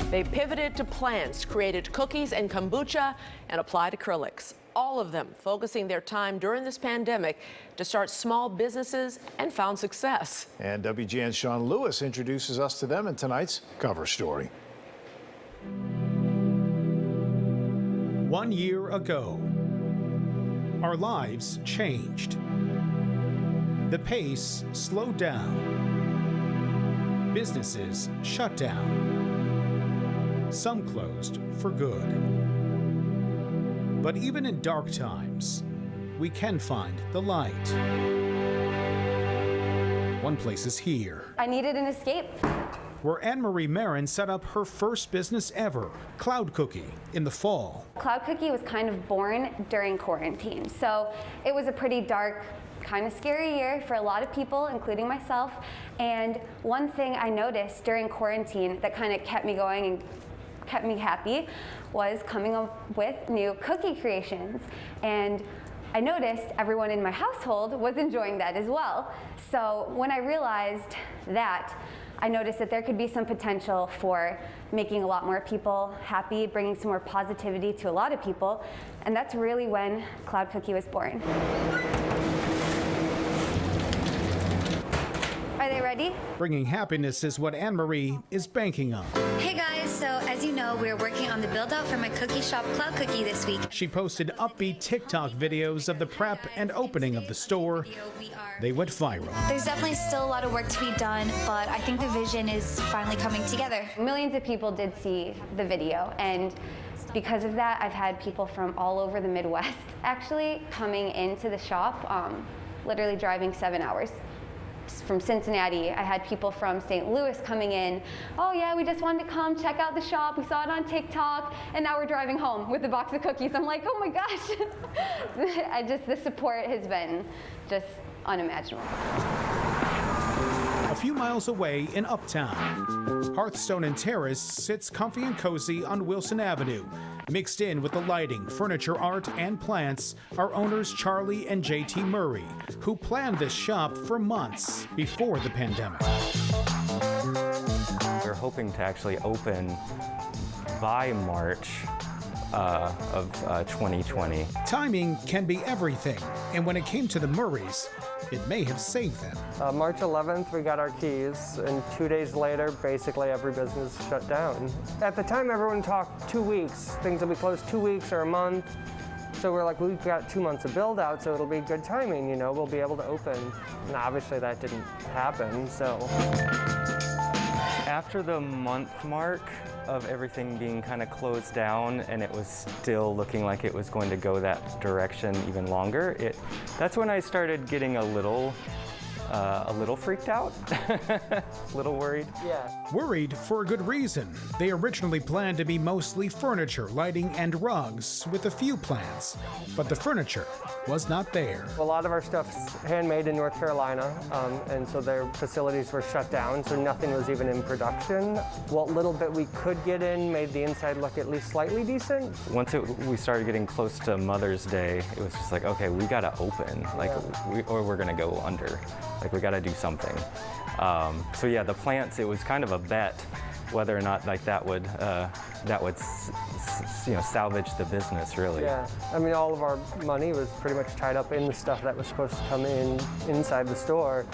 They pivoted to plants, created cookies and kombucha, and applied acrylics. All of them focusing their time during this pandemic to start small businesses and found success. And WGN's Sean Lewis introduces us to them in tonight's cover story. 1 year ago, our lives changed. The pace slowed down. Businesses shut down. Some closed for good. But even in dark times, we can find the light. One place is here, I needed an escape. where Anne-Marie Marin set up her first business ever, Cloud Cookie, in the fall. Cloud Cookie was kind of born during quarantine, so it was a pretty dark, kind of scary year for a lot of people, including myself. And one thing I noticed during quarantine that kind of kept me going and kept me happy was coming up with new cookie creations. And I noticed everyone in my household was enjoying that as well. So when I realized that, I noticed that there could be some potential for making a lot more people happy, bringing some more positivity to a lot of people. And that's really when Cloud Cookie was born. Are they ready? Bringing happiness is what Anne-Marie is banking on. Hey guys, so as you know, we're working on the build out for my cookie shop Cloud Cookie this week. She posted upbeat TikTok videos of the prep and opening of the store. They went viral. There's definitely still a lot of work to be done, but I think the vision is finally coming together. Millions of people did see the video, and because of that, I've had people from all over the Midwest actually coming into the shop, literally driving 7 hours. From Cincinnati, I had people from St. Louis coming in. Oh yeah, we just wanted to come check out the shop. We saw it on TikTok, and now we're driving home with a box of cookies. I'm like, oh my gosh. The support has been just unimaginable. A few miles away in Uptown, Hearthstone and Terrace sits comfy and cozy on Wilson Avenue. Mixed in with the lighting, furniture, art, and plants are owners Charlie and JT Murray, who planned this shop for months before the pandemic. We're hoping to actually open by March of 2020. Timing can be everything, and when it came to the Murrays, it may have saved them. March 11th, we got our keys, and 2 days later, basically every business shut down. At the time, everyone talked 2 weeks. Things will be closed 2 weeks or a month. So we're like, we've got 2 months of build out, so it'll be good timing, you know, we'll be able to open. And obviously that didn't happen, so. After the month mark of everything being kind of closed down and it was still looking like it was going to go that direction even longer, that's when I started getting a little freaked out, a little worried. Yeah. Worried for a good reason. They originally planned to be mostly furniture, lighting, and rugs, with a few plants. But the furniture was not there. A lot of our stuff's handmade in North Carolina, and so their facilities were shut down, so nothing was even in production. What little bit we could get in made the inside look at least slightly decent. Once we started getting close to Mother's Day, it was just like, okay, we gotta open, like, or we're gonna go under. Like, we gotta do something. So yeah, the plants, it was kind of a bet whether or not like that would salvage the business, really. Yeah, I mean, all of our money was pretty much tied up in the stuff that was supposed to come in inside the store.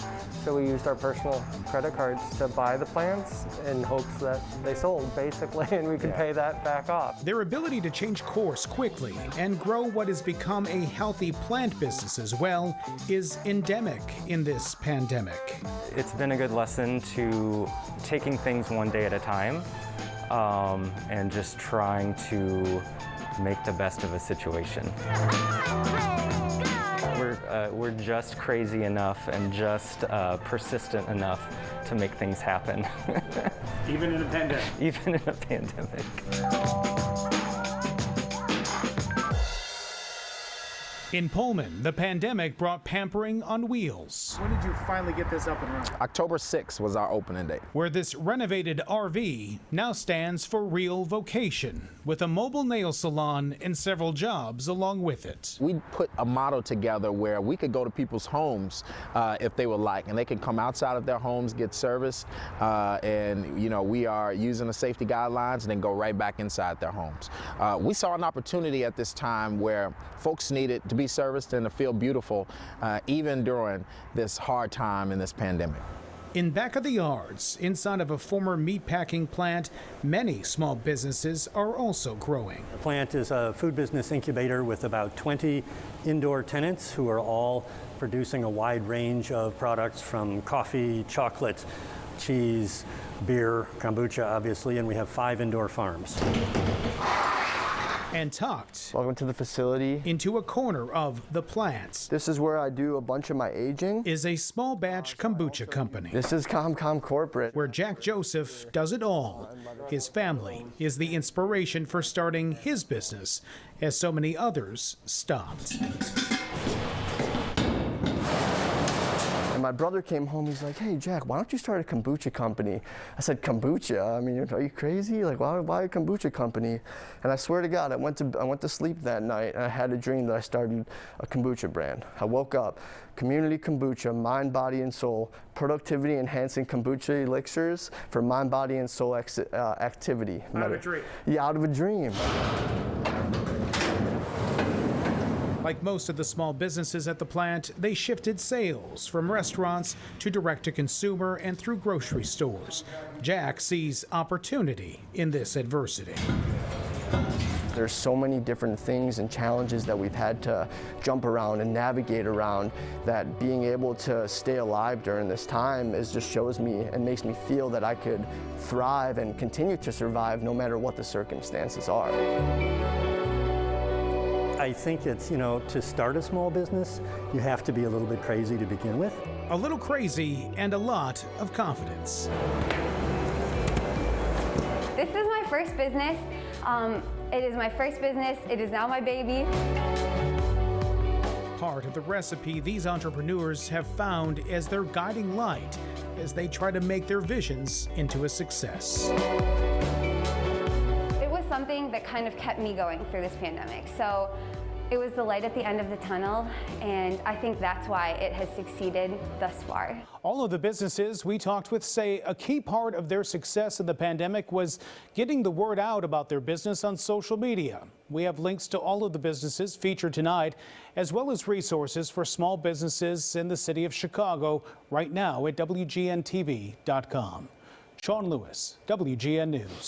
So we used our personal credit cards to buy the plants in hopes that they sold, basically, and we could pay that back off. Their ability to change course quickly and grow what has become a healthy plant business as well is endemic in this pandemic. It's been a good lesson to taking things one day at a time and just trying to make the best of a situation. We're just crazy enough and just persistent enough to make things happen. Even in a pandemic. Even in a pandemic. In Pullman, the pandemic brought pampering on wheels, When did you finally get this up and running? October 6th was our opening date. where this renovated RV now stands for real vocation, with a mobile nail salon and several jobs along with it. We put a model together where we could go to people's homes if they would like, and they can come outside of their homes, get serviced, and we are using the safety guidelines and then go right back inside their homes. We saw an opportunity at this time where folks needed to be serviced and to feel beautiful, even during this hard time in this pandemic. In back of the yards, inside of a former meatpacking plant, many small businesses are also growing. The plant is a food business incubator with about 20 indoor tenants who are all producing a wide range of products from coffee, chocolate, cheese, beer, kombucha, obviously, and we have 5 indoor farms. And tucked Welcome to the facility. into a corner of the plant This is where I do a bunch of my aging. is a small batch kombucha company, This is ComCom Corporate. where Jack Joseph does it all. His family is the inspiration for starting his business, as so many others stopped. And my brother came home, he's like, hey Jack, why don't you start a kombucha company? I said, kombucha? I mean, are you crazy? Like, why a kombucha company? And I swear to God, I went to sleep that night and I had a dream that I started a kombucha brand. I woke up, community kombucha, mind, body, and soul, productivity enhancing kombucha elixirs for mind, body, and soul activity. Out of a dream. Yeah, out of a dream. Like most of the small businesses at the plant, they shifted sales from restaurants to direct-to-consumer and through grocery stores. Jack sees opportunity in this adversity. There's so many different things and challenges that we've had to jump around and navigate around that being able to stay alive during this time just shows me and makes me feel that I could thrive and continue to survive no matter what the circumstances are. I think it's, to start a small business, you have to be a little bit crazy to begin with. A little crazy and a lot of confidence. This is my first business. It is my first business. It is now my baby. Part of the recipe these entrepreneurs have found as their guiding light as they try to make their visions into a success. It was something that kind of kept me going through this pandemic. So it was the light at the end of the tunnel, and I think that's why it has succeeded thus far. All of the businesses we talked with say a key part of their success in the pandemic was getting the word out about their business on social media. We have links to all of the businesses featured tonight, as well as resources for small businesses in the city of Chicago right now at WGNTV.com. Sean Lewis, WGN News.